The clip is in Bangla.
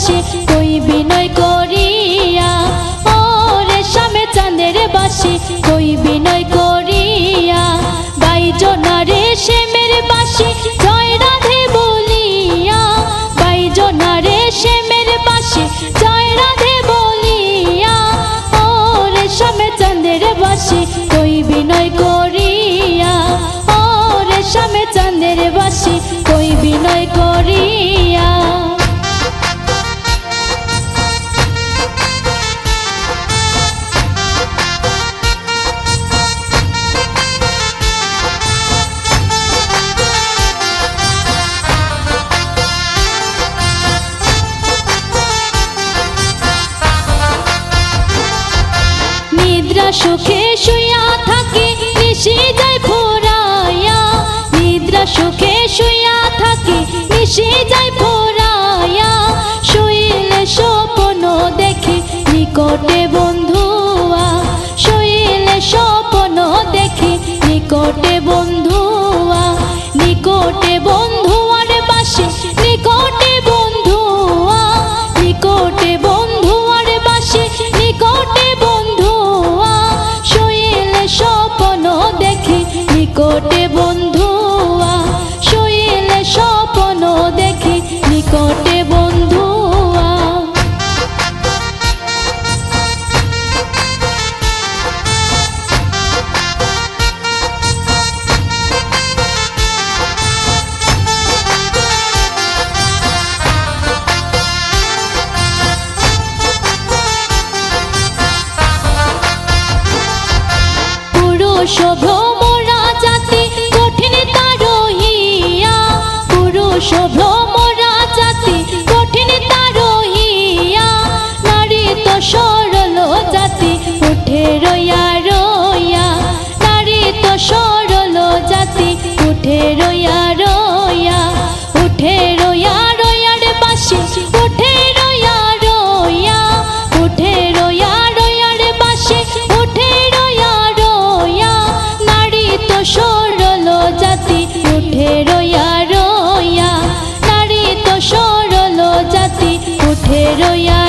বাসি কই বিনয় করিয়া, ও রেশমে চাঁদের বাসি কই বিনয় করিয়া। বাইজনা রেশমের বাসি জয় রাধে বলিয়া, বাইজনা রেশমের বাসি জয় রাধে বলিয়া। ও রেশমে চাঁদের বাসি কই বিনয় করিয়া, ও রেশমে চাঁদের বাসি কই বিনয় করিয়া। নিদ্রা সুখে শুইয়া থাকি নিশি যায় ফুরাইয়া, নিদ্রা সুখে শুইয়া থাকি নিশি যায় ফুরাইয়া। শুইলে স্বপ্ন দেখি নিকটে বন্ধুয়া, শুইলে স্বপ্ন দেখি নিকটে বন্ধুয়া। নিকটে বন্ধুয়ার বাসি নিকটে বন্ধুয়া, নিকটে বন্ধুয়ার বাসি নিকটে বন্ধুয়া। শুইলে স্বপ্ন দেখি নিকটে বন্ধুয়া, শুইলে স্বপ্ন দেখি নিকটে বন্ধুয়া। পুরুষ ভ্রমরা জাতি কঠিন তারহিয়া, পুরুষ ভ্রমরা জাতি কঠিন তারহিয়া। নারী তো সরল জাতি উঠে রইয়া রইয়া, নারী তো সরল জাতি উঠে রইয়া রইয়া। উঠে রইয়া রইয়ার বাসি উঠে রইয়া রইয়া, উঠে রইয়া রইয়ার বাসি উঠে রইয়া রইয়া। নারী তো সরল জাতি উঠে রইয়া রইয়া, নারী তো সরল জাতি উঠে রইয়া